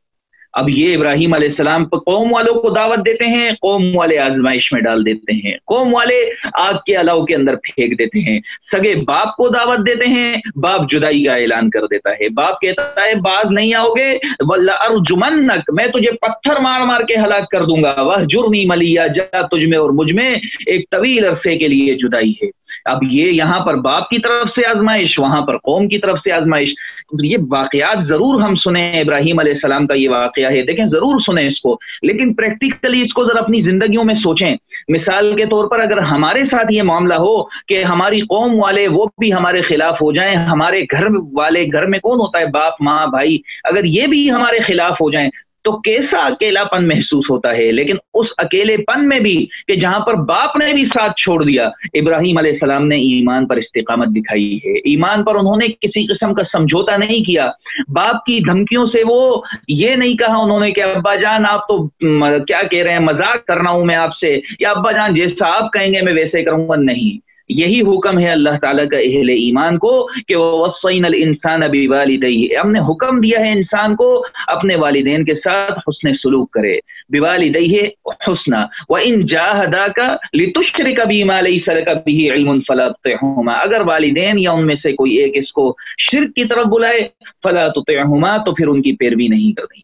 अब ये इब्राहिम अलैहिस्सलाम कौम वालों को दावत देते हैं, कौम वाले आजमाइश में डाल देते हैं, कौम वाले आग के अलाव के अंदर फेंक देते हैं। सगे बाप को दावत देते हैं, बाप जुदाई का ऐलान कर देता है। बाप कहता है बाज नहीं आओगे, वल्ला अर्जुमन्नक, मैं तुझे पत्थर मार मार के हलाक कर दूंगा। वह जुर्नी मलिया, जा तुझ में और मुझ में एक तवील अरसे के लिए जुदाई है। अब ये यहाँ पर बाप की तरफ से आजमाइश, वहां पर कौम की तरफ से आजमाइश। ये वाकयात जरूर हम सुने, इब्राहिम अलैहिस्सलाम का ये वाकया है, देखें जरूर सुने इसको, लेकिन प्रैक्टिकली इसको जरा अपनी जिंदगियों में सोचें। मिसाल के तौर पर अगर हमारे साथ ये मामला हो कि हमारी कौम वाले वो भी हमारे खिलाफ हो जाएं, हमारे घर वाले, घर में कौन होता है, बाप माँ भाई, अगर ये भी हमारे खिलाफ हो जाएं तो कैसा अकेलापन महसूस होता है। लेकिन उस अकेलेपन में भी कि जहां पर बाप ने भी साथ छोड़ दिया, इब्राहिम अलैहिस्सलाम ने ईमान पर इस्तिकामत दिखाई है। ईमान पर उन्होंने किसी किस्म का समझौता नहीं किया। बाप की धमकियों से वो ये नहीं कहा उन्होंने कि अब्बा जान आप तो क्या कह रहे हैं, मजाक कर रहा हूं मैं आपसे, या अब्बा जान जैसा आप कहेंगे मैं वैसे करूंगा। नहीं, यही हुक्म है अल्लाह ताला का अहले ईमान को कि वस्सैनल इंसान बिवालिदैहि, हमने हुक्म दिया है इंसान को अपने वालिदैन के साथ हुस्न सलूक करे। बिवालिदैहि हुस्ना व इन जाहदाका लितुश्रिका बिमा लैसा लका बिही इल्मुन फला तुतिहुमा, अगर वालिदैन या उनमें से कोई एक इसको शिर्क की तरफ बुलाए, फला तुतिहुमा, तो फिर उनकी पैरवी नहीं करनी,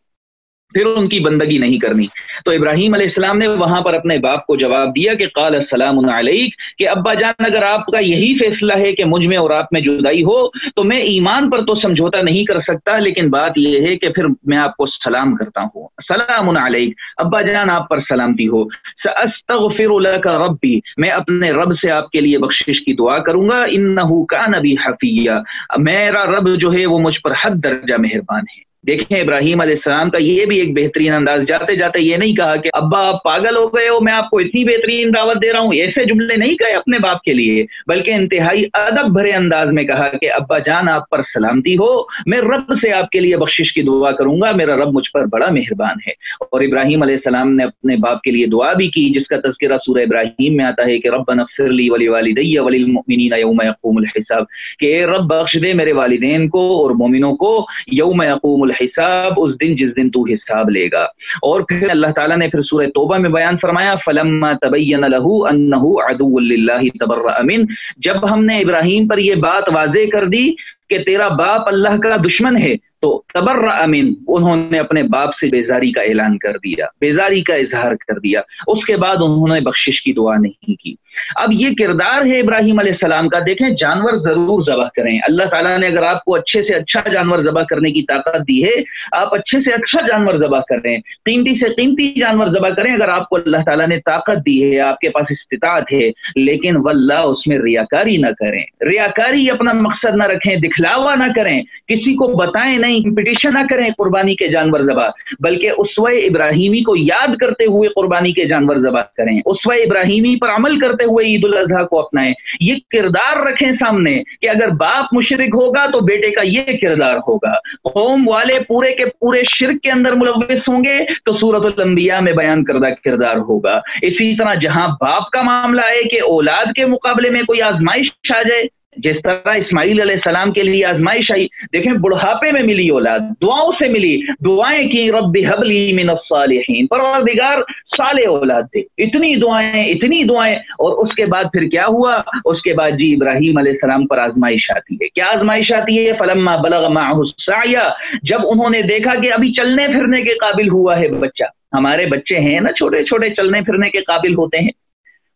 फिर उनकी बंदगी नहीं करनी। तो इब्राहिम अलैहिस्सलाम ने वहां पर अपने बाप को जवाब दिया कि क़ाल अस्सलामुन अलैक, कि अब्बा जान अगर आपका यही फैसला है कि मुझ में और आप में जुदाई हो तो मैं ईमान पर तो समझौता नहीं कर सकता, लेकिन बात यह है कि फिर मैं आपको सलाम करता हूँ। सलामुन अलैक, अब्बा जान आप पर सलामती हो। सअस्तग़फिरु लका रब्बी, मैं अपने रब से आपके लिए बख्शिश की दुआ करूंगा। इन्नहु कान बी हफिया, मेरा रब जो है वो मुझ पर हद दर्जा मेहरबान है। देखें इब्राहिम अलैहिस्सलाम का ये भी एक बेहतरीन अंदाज, जाते जाते ये नहीं कहा कि अब्बा आप पागल हो गए हो, मैं आपको इतनी बेहतरीन दावत दे रहा हूँ, ऐसे जुमले नहीं कहे अपने बाप के लिए, बल्कि इंतहाई अदब भरे अंदाज में कहा कि अब्बा जान आप पर सलामती हो, मैं रब से आपके लिए बख्शिश की दुआ करूंगा, मेरा रब मुझ पर बड़ा मेहरबान है। और इब्राहिम अलैहिस्सलाम ने अपने बाप के लिए दुआ भी की, जिसका तज़किरा सूरह इब्राहिम में आता है कि रब्बना इग़फिर ली व लिवालिदैया व लिलमुमिनीना यौम यक़ूमुल हिसाब, कि ए रब बख्श दे मेरे वालिदैन को और मोमिनों को यौम यक़ूमुल हिसाब, उस दिन जिस दिन तू हिसाब लेगा। और फिर अल्लाह ताला ने फिर सूरह तौबा में बयान फरमाया फलम्मा तबय्यन लहू अन्नहु अदुव्वुल लिल्लाहि तबर्रअ मिन, जब हमने इब्राहिम पर यह बात वाज़ेह कर दी कि तेरा बाप अल्लाह का दुश्मन है, तो तबर्रअ मिन, उन्होंने अपने बाप से बेजारी का ऐलान कर दिया, बेजारी का इजहार कर दिया। उसके बाद उन्होंने बख्शिश की दुआ नहीं की। अब ये किरदार है इब्राहिम अलैहिस्सलाम का। देखें जानवर जरूर ज़बह करें, अल्लाह ताला ने अगर आपको अच्छे से अच्छा जानवर ज़बह करने की ताकत दी है, आप अच्छे से अच्छा जानवर ज़बह करें, कीमती से कीमती जानवर ज़बह करें अगर आपको अल्लाह ताला ने ताकत दी है, आपके पास इस्तिताअत है, लेकिन वल्लाह उसमें रियाकारी ना करें, रियाकारी अपना मकसद ना रखें, दिखलावा ना करें, किसी को बताएं नहीं, कंपटीशन ना करें कुर्बानी के जानवर ज़बह, बल्कि उसवे इब्राहिमी को याद करते हुए कुर्बानी के जानवर ज़बह करें, उसवे इब्राहिमी पर अमल करते हुए ईद उल अज़हा को अपनाएं। ये किरदार रखें सामने कि अगर बाप मुशरिक होगा तो बेटे का ये किरदार होगा, कौम वाले पूरे के पूरे शिर्क के अंदर मुलव्विस होंगे तो सूरतुल अंबिया में बयान करदा किरदार होगा। इसी तरह जहां बाप का मामला है कि औलाद के मुकाबले में कोई आजमाइश आ जाए, जिस तरह इस्माइल अलैहिस्सलाम के लिए आजमाइश आई, देखें बुढ़ापे में मिली औलाद, दुआओं से मिली, दुआएं की रब्बी हबली मिनस सालिहीन, परवरदिगार साले औलाद दे, इतनी दुआएं। और उसके बाद फिर क्या हुआ, उसके बाद जी इब्राहिम अलैहिस्सलाम पर आजमाइश आती है। क्या आजमाइश आती है, फलम्मा बलग माअहु साया, जब उन्होंने देखा कि अभी चलने फिरने के काबिल हुआ है बच्चा, हमारे बच्चे हैं ना छोटे छोटे, चलने फिरने के काबिल होते हैं,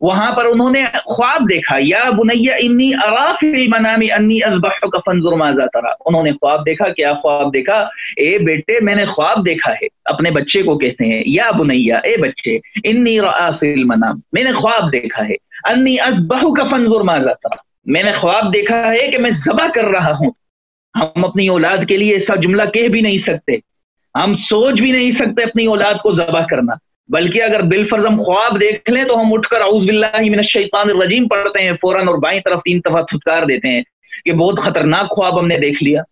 वहां पर उन्होंने ख्वाब देखा, या बुनैया इन्नी अरा फिल मनामी अन्नी अज़बहुका फंजुर माज़ा तरा, उन्होंने ख्वाब देखा। क्या ख्वाब देखा, ए बेटे मैंने ख्वाब देखा है, अपने बच्चे को कहते हैं या बुनैया, ए बच्चे, इन्नी अरा फिल मनाम, मैंने ख्वाब देखा है, अन्नी अज़बहुका फंजुर माज़ा तरा, मैंने ख्वाब देखा है कि मैं ज़बह कर रहा हूं। हम अपनी औलाद के लिए ऐसा जुमला कह भी नहीं सकते, हम सोच भी नहीं सकते अपनी औलाद को ज़बह करना, बल्कि अगर बिलफर्ज हम ख्वाब देख लें तो हम उठकर औज़ु बिल्लाहि मिनश शैतानिर रजीम पढ़ते हैं फौरन और बाईं तरफ 3 दफा फुटकार देते हैं। कि बहुत खतरनाक ख्वाब हमने देख लिया।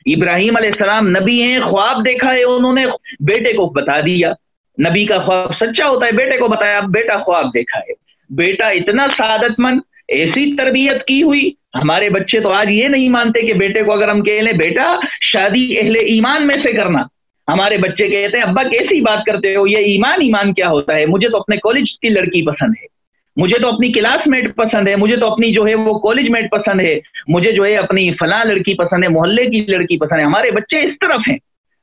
इब्राहिम अलैहिस्सलाम नबी हैं, ख्वाब देखा है उन्होंने, बेटे को बता दिया। नबी का ख्वाब सच्चा होता है, बेटे को बताया, बेटा ख्वाब देखा है। बेटा इतना सादतमंद, ऐसी तरबियत की हुई। हमारे बच्चे तो आज ये नहीं मानते कि बेटे को अगर हम कह लें बेटा शादी अहले ईमान में से करना, हमारे बच्चे कहते हैं अब्बा कैसी बात करते हो, ये ईमान ईमान क्या होता है, मुझे तो अपने कॉलेज की लड़की पसंद है, मुझे तो अपनी क्लासमेट पसंद है, मुझे तो अपनी जो है वो कॉलेज मेट पसंद है, मुझे जो है अपनी फलां लड़की पसंद है, मोहल्ले की लड़की पसंद है। हमारे बच्चे इस तरफ हैं।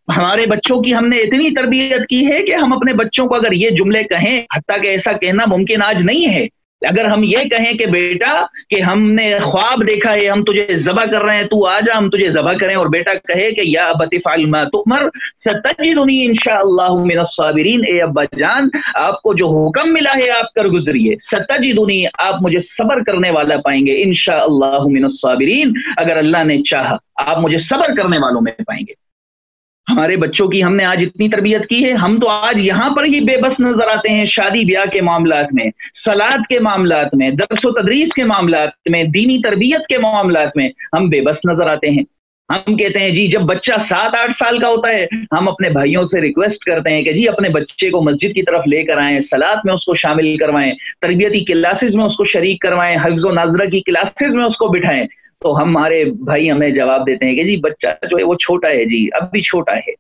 हमारे बच्चों की हमने इतनी तरबियत की है कि हम अपने बच्चों को अगर ये जुमले कहें, हत्ता कि ऐसा कहना मुमकिन आज नहीं है, अगर हम ये कहें कि बेटा कि हमने ख्वाब देखा है, हम तुझे ज़बह कर रहे हैं, तू आ जा हम तुझे ज़बह करें, और बेटा कहे कि या अबती फ़अल मा तुअमर सतजिदुनी इंशाअल्लाहु मिनस साबिरीन, ए अब्बा जान आपको जो हुक्म मिला है आप कर गुजरिए, सतजिदुनी आप मुझे सब्र करने वाला पाएंगे, इंशाअल्लाहु मिनस साबिरीन अगर अल्लाह ने चाहा आप मुझे सब्र करने वालों में पाएंगे। हमारे बच्चों की हमने आज इतनी तरबियत की है, हम तो आज यहाँ पर ही बेबस नजर आते हैं। शादी ब्याह के मामलात में, सलात के मामलात में, दर्स व तदरीस के मामलात में, दीनी तरबियत के मामलात में हम बेबस नजर आते हैं। हम कहते हैं जी जब बच्चा 7-8 साल का होता है, हम अपने भाइयों से रिक्वेस्ट करते हैं कि जी अपने बच्चे को मस्जिद की तरफ लेकर आएं, सलात में उसको शामिल करवाएं, तरबियती क्लासेस में उसको शरीक करवाएं, हफ्ज़ व नाज़रा की क्लासेस में उसको बिठाएं। तो हमारे भाई हमें जवाब देते हैं कि जी बच्चा जो है वो छोटा है, जी अब भी छोटा है।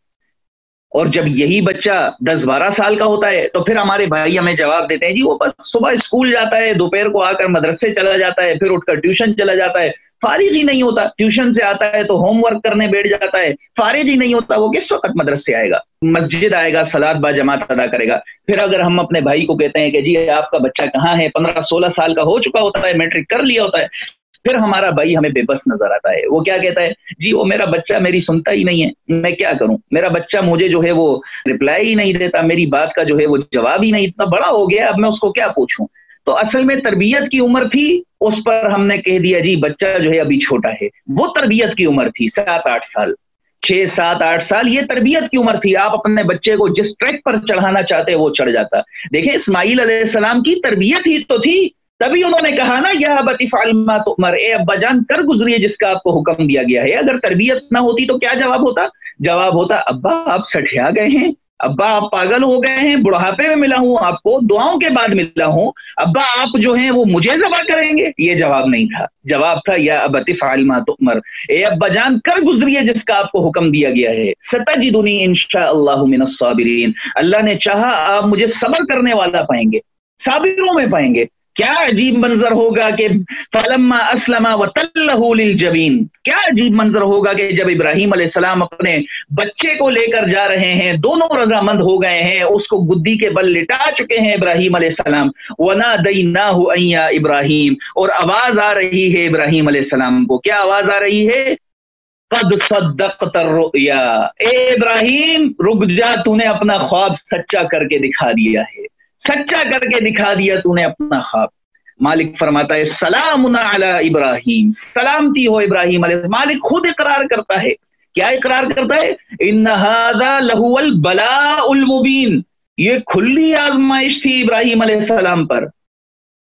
और जब यही बच्चा 10-12 साल का होता है तो फिर हमारे भाई हमें जवाब देते हैं जी वो बस सुबह स्कूल जाता है, दोपहर को आकर मदरसे चला जाता है, फिर उठकर ट्यूशन चला जाता है, फारिग ही नहीं होता। ट्यूशन से आता है तो होमवर्क करने बैठ जाता है, फारिग ही नहीं होता, वो किस वक्त मदरसे आएगा, मस्जिद आएगा, सलात बा जमात अदा करेगा। फिर अगर हम अपने भाई को कहते हैं कि जी आपका बच्चा कहाँ है, 15-16 साल का हो चुका होता है, मैट्रिक कर लिया होता है, फिर हमारा भाई हमें बेबस नजर आता है। वो क्या कहता है, जी वो मेरा बच्चा मेरी सुनता ही नहीं है, मैं क्या करूं, मेरा बच्चा मुझे जो है वो रिप्लाई ही नहीं देता, मेरी बात का जो है वो जवाब ही नहीं, इतना बड़ा हो गया अब मैं उसको क्या पूछूं। तो असल में तरबियत की उम्र थी, उस पर हमने कह दिया जी बच्चा जो है अभी छोटा है। वो तरबियत की उम्र थी 7-8 साल, 6-7-8 साल, ये तरबियत की उम्र थी। आप अपने बच्चे को जिस ट्रैक पर चढ़ाना चाहते वो चढ़ जाता। देखिए इस्माइल अलैहिस्सलाम की तरबियत ही तो थी, तभी उन्होंने कहा ना या अबती फ़अल मा तुअमर, ए अब्बा जान कर गुजरिए जिसका आपको हुक्म दिया गया है। अगर तरबियत ना होती तो क्या जवाब होता, जवाब होता अब्बा आप सठिया गए हैं, अब्बा आप पागल हो गए हैं, बुढ़ापे में मिला हूं आपको, दुआओं के बाद मिला हूं, अब्बा आप जो हैं वो मुझे ज़बह करेंगे। ये जवाब नहीं था, जवाब था या अबती फ़अल मा तुअमर, ए अब्बा जान कर गुजरिए जिसका आपको हुक्म दिया गया है, सतजिदुनी इंशाअल्लाहु मिनस साबिरीन, अल्लाह ने चाहा आप मुझे सब्र करने वाला पाएंगे, साबिरों में पाएंगे। क्या अजीब मंजर होगा कि फलम्मा अस्लमा वतल्लहु लिलजबीन, क्या अजीब मंजर होगा कि जब इब्राहिम अलैहिस्सलाम अपने बच्चे को लेकर जा रहे हैं, दोनों रजामंद हो गए हैं, उसको गुद्दी के बल लिटा चुके हैं इब्राहिम अलैहिस्सलाम, वनादैनाहु अय्या इब्राहिम, और आवाज आ रही है इब्राहिम अलैहिस्सलाम को, क्या आवाज आ रही है, कद सद्दक़तर रुया, ए इब्राहिम रुक जा, तूने अपना ख्वाब सच्चा करके दिखा दिया है, सच्चा करके दिखा दिया तूने अपना ख्वाब। मालिक फरमाता है सलामुन अला इब्राहिम, सलामती हो इब्राहिम अलैहि। मालिक खुद इकरार करता है, क्या इकरार करता है, इन्न हाज़ा लहुवल बलाउल मुबीन, ये खुली आजमाइश थी इब्राहिम अलैहिस्सलाम पर।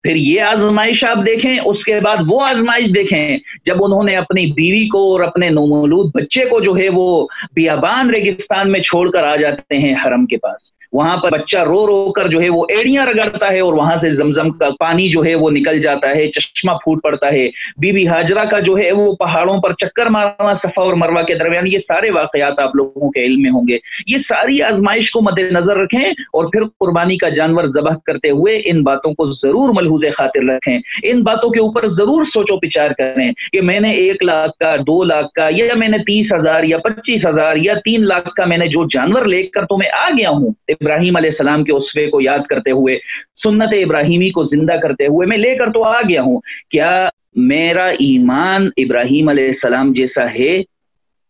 फिर ये आजमाइश आप देखें, उसके बाद वो आजमाइश देखें जब उन्होंने अपनी बीवी को और अपने नौमौलूद बच्चे को जो है वो बियाबान रेगिस्तान में छोड़कर आ जाते हैं हरम के पास। वहां पर बच्चा रो रो कर जो है वो एड़ियां रगड़ता है और वहां से जमजम का पानी जो है वो निकल जाता है, चश्मा फूट पड़ता है। बीबी हाजरा का जो है वो पहाड़ों पर चक्कर मारना सफा और मरवा के दरमियान, ये सारे वाकयात आप लोगों के इल्म में होंगे। ये सारी आजमाइश को मद्देनजर रखें और फिर कुर्बानी का जानवर ज़बह करते हुए इन बातों को जरूर मलहूज़े खातिर रखें, इन बातों के ऊपर जरूर सोचो विचार करें कि मैंने 1 लाख का, 2 लाख का, या मैंने 30,000 या 25,000 या 3 लाख का मैंने जो जानवर लेकर तो मैं आ गया हूं, इब्राहिम अलैहिस्सलाम के उसवे को याद करते हुए, सुन्नत इब्राहिमी को जिंदा करते हुए मैं लेकर तो आ गया हूं। क्या मेरा ईमान इब्राहिम अलैहिस्सलाम जैसा है?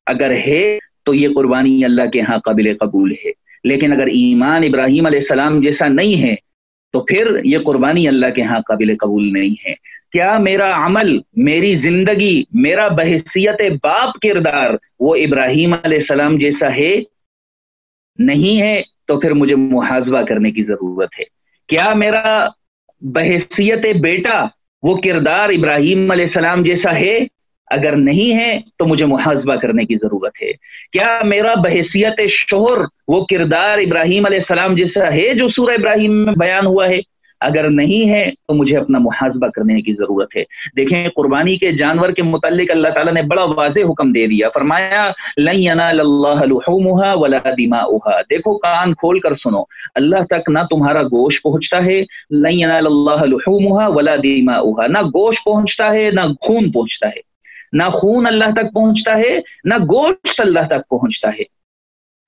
अगर है तो ये कुर्बानी अल्लाह के यहाँ काबिल कबूल है, लेकिन अगर ईमान इब्राहिम अलैहिस्सलाम जैसा नहीं है तो फिर ये कुर्बानी अल्लाह के यहाँ काबिल कबूल नहीं है। क्या मेरा अमल, मेरी जिंदगी, मेरा बहसियत बाप किरदार वो इब्राहिम अलैहिस्सलाम जैसा है? नहीं है, तो फिर मुझे मुहासबा करने की जरूरत है। क्या मेरा बहसियत बेटा वो किरदार इब्राहिम अलैहिस्सलाम जैसा है? اگر نہیں ہے تو مجھے محاسبہ کرنے کی ضرورت ہے. کیا میرا بحیثیت شوہر وہ کردار ابراہیم علیہ السلام جیسا ہے جو سورہ ابراہیم میں بیان ہوا ہے؟ اگر نہیں ہے تو مجھے اپنا محاسبہ کرنے کی ضرورت ہے. دیکھیں قربانی کے جانور کے متعلق اللہ تعالیٰ نے بڑا واضح حکم دے دیا، فرمایا لن ینال اللہ لحومها ولا دماؤها. دیکھو کان کھول کر سنو، اللہ تک نہ تمہارا گوشت پہنچتا ہے، لن ینال اللہ لحومها ولا دماؤها، نہ گوشت پہنچتا ہے نہ خون پہنچتا ہے، نہ خون اللہ تک پہنچتا ہے نہ گوشت اللہ تک پہنچتا ہے.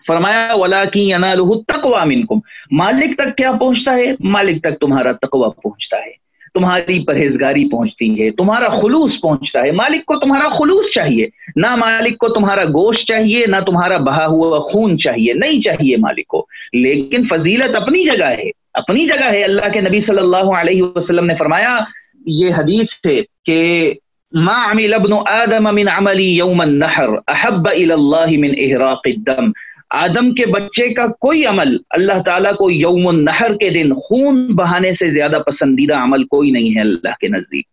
فرمایا وَلَٰكِن يَنَالُهُ التَّقْوَىٰ مِنكُمْ. مالک تک کیا پہنچتا ہے؟ مالک تک تمہارا تقویٰ پہنچتا ہے، تمہاری پرہیزگاری پہنچتی ہے، تمہارا خلوص پہنچتا ہے. مالک کو تمہارا خلوص چاہیے، نہ مالک کو تمہارا گوشت چاہیے، نہ تمہارا بہا ہوا خون چاہیے، نہیں چاہیے مالک کو. لیکن فضیلت اپنی جگہ ہے، اپنی جگہ ہے. اللہ کے نبی صلی اللہ علیہ وسلم نے فرمایا، یہ حدیث ہے کہ ما عمل ابن آدم من عملی یوم النحر احب الی اللہ من احراق الدم. آدم کے بچے کا کوئی عمل اللہ تعالیٰ کو یوم النحر کے دن خون بہانے سے زیادہ پسندیدہ عمل کوئی نہیں ہے اللہ کے نزدیک.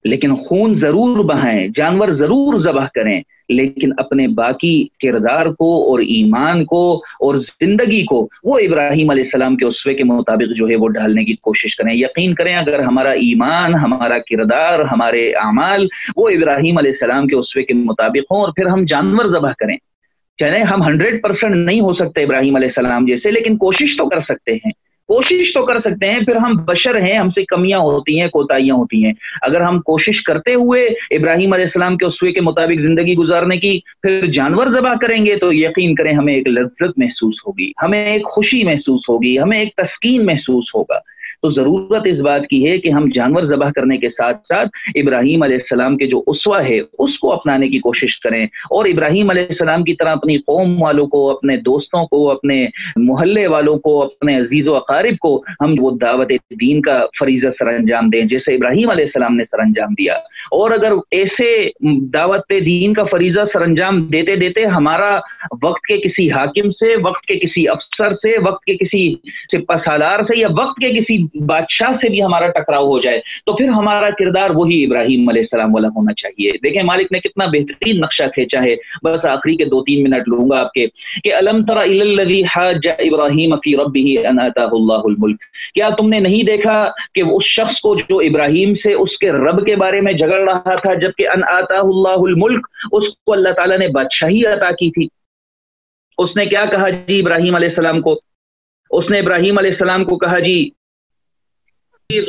لیکن خون ضرور بہائیں، جانور ضرور ذبح کریں، لیکن اپنے باقی کردار کو اور ایمان کو اور زندگی کو وہ ابراہیم علیہ السلام کے اسوے کے مطابق جو ہے وہ ڈھالنے کی کوشش کریں. یقین کریں اگر ہمارا ایمان، ہمارا کردار، ہمارے اعمال وہ ابراہیم علیہ السلام کے اسوے کے مطابق ہوں، اور پھر ہم جانور ذبح کریں. چلیں ہم 100% نہیں ہو سکتے ابراہیم علیہ السلام جیسے، لیکن کوشش تو کر سکتے ہیں، کوشش تو کر سکتے ہیں. پھر ہم بشر ہیں، ہم سے کمیاں ہوتی ہیں، کوتاہیاں ہوتی ہیں. اگر ہم کوشش کرتے ہوئے ابراہیم علیہ السلام کے اسوے کے مطابق زندگی گزارنے کی پھر جانور ذبح کریں گے تو یقین کریں ہمیں ایک لذت محسوس ہوگی، ہمیں ایک خوشی محسوس ہوگی، ہمیں ایک تسکین محسوس ہوگا. تو ضرورت اس بات کی ہے کہ ہم جانور ذبح کرنے کے ساتھ ساتھ ابراہیم علیہ السلام کے جو اسوہ ہے اس کو اپنانے کی کوشش کریں، اور ابراہیم علیہ السلام کی طرح اپنی قوم والوں کو، اپنے دوستوں کو، اپنے محلے والوں کو، اپنے عزیز و اقارب کو ہم وہ دعوت دین کا فریضہ سر انجام دیں جیسے ابراہیم علیہ السلام نے سر انجام دیا. اور اگر ایسے دعوت دین کا فریضہ سر انجام دیتے دیتے ہمارا وقت کے کسی حاکم سے، وقت کے کسی افسر سے، وقت کے کسی سپہ سالار سے، یا وقت کے کسی بادشاہ سے بھی ہمارا ٹکراؤ ہو جائے تو پھر ہمارا کردار وہی ابراہیم علیہ السلام والا ہونا چاہیے. دیکھیں مالک نے کتنا بہترین نقشہ کھینچا ہے. بس آخری کے 2-3 منٹ لوں گا آپ کے کہ الم تر الی الذی حاج ابراہیم فی ربہ ان آتاہ اللہ الملک. کیا تم نے نہیں دیکھا کہ اس شخص کو جو ابراہیم سے اس کے رب کے بارے میں جھگڑ رہا تھا جبکہ ان آتاہ اللہ الملک، اس کو اللہ تعالیٰ نے بادشاہی عطا کی تھی. اس نے کیا کہا جی ابراہیم علیہ السلام کو؟ اس نے ابراہیم علیہ السلام کو کہا جی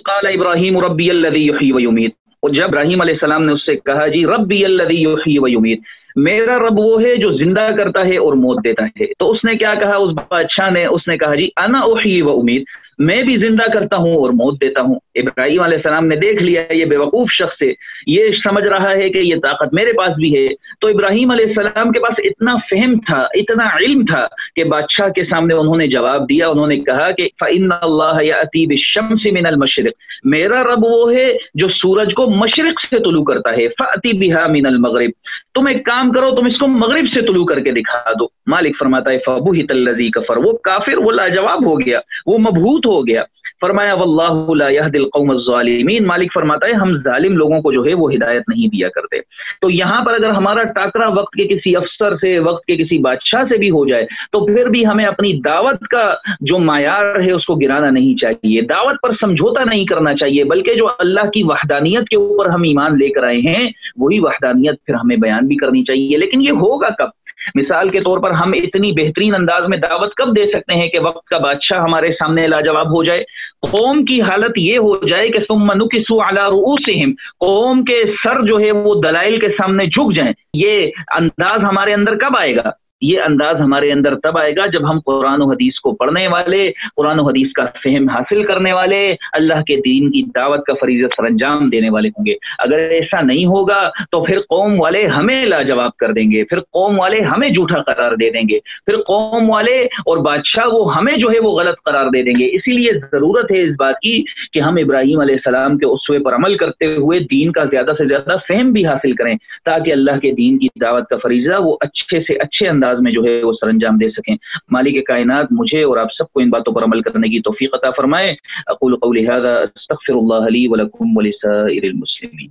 قال ابراہیم ربی الذی یحیی و یمیت. اور جب ابراہیم علیہ السلام نے اس سے کہا جی ربی الذی یحیی و یمیت، میرا رب وہ ہے جو زندہ کرتا ہے اور موت دیتا ہے، تو اس نے کیا کہا اس بادشاہ نے؟ اس نے کہا جی انا احیی و امید، میں بھی زندہ کرتا ہوں اور موت دیتا ہوں. ابراہیم علیہ السلام نے دیکھ لیا یہ بیوقوف شخص ہے، یہ سمجھ رہا ہے کہ یہ طاقت میرے پاس بھی ہے. تو ابراہیم علیہ السلام کے پاس اتنا فہم تھا، اتنا علم تھا کہ بادشاہ کے سامنے انہوں نے جواب دیا. انہوں نے کہا کہ فإن اللہ یأتی بالشمس من المشرق، میرا رب وہ ہے جو سورج کو مشرق سے طلوع کرتا ہے، فأتی بها من المغرب، تم ایک کام کرو تم اس کو مغرب سے طلوع کر کے دکھا دو. مالک فرماتا ہے فبہت الذی کفر، وہ کافر، وہ لاجواب ہو گیا، وہ مبہوت ہو گیا. فرمایا واللہ لا یہدی القوم الظالمین، مالک فرماتا ہے ہم ظالم لوگوں کو جو ہے وہ ہدایت نہیں دیا کرتے. تو یہاں پر اگر ہمارا ٹاکرا وقت کے کسی افسر سے، وقت کے کسی بادشاہ سے بھی ہو جائے تو پھر بھی ہمیں اپنی دعوت کا جو معیار ہے اس کو گرانا نہیں چاہیے، دعوت پر سمجھوتا نہیں کرنا چاہیے، بلکہ جو اللہ کی وحدانیت کے اوپر ہم ایمان لے کر آئے ہیں وہی وحدانیت پھر ہمیں بیان بھی کرنی چاہیے. لیکن یہ ہوگا کب؟ مثال کے طور پر ہم اتنی بہترین انداز میں دعوت کب دے سکتے ہیں کہ وقت کا بادشاہ ہمارے سامنے لاجواب ہو جائے، قوم کی حالت یہ ہو جائے کہ ثم نکسوا علی رؤوسہم، قوم کے سر جو ہے وہ دلائل کے سامنے جھک جائیں. یہ انداز ہمارے اندر کب آئے گا؟ یہ انداز ہمارے اندر تب آئے گا جب ہم قرآن و حدیث کو پڑھنے والے، قرآن و حدیث کا فہم حاصل کرنے والے، اللہ کے دین کی دعوت کا فریضہ سر انجام دینے والے ہوں گے. اگر ایسا نہیں ہوگا تو پھر قوم والے ہمیں لاجواب کر دیں گے، پھر قوم والے ہمیں جھوٹا قرار دے دیں گے، پھر قوم والے اور بادشاہ وہ ہمیں جو ہے وہ غلط قرار دے دیں گے. اسی لیے ضرورت ہے اس بات کی کہ ہم ابراہیم علیہ السلام کے اسوے پر عمل کرتے ہوئے دین کا زیادہ سے زیادہ فہم بھی حاصل کریں تاکہ اللہ کے دین کی دعوت کا فریضہ وہ اچھے سے اچھے انداز میں جو ہے وہ سر انجام دے سکیں. مالک کائنات مجھے اور آپ سب کو ان باتوں پر عمل کرنے کی توفیق عطا فرمائے. اقول قولی ھذا استغفر اللہ لی ولکم ولسائر المسلمین.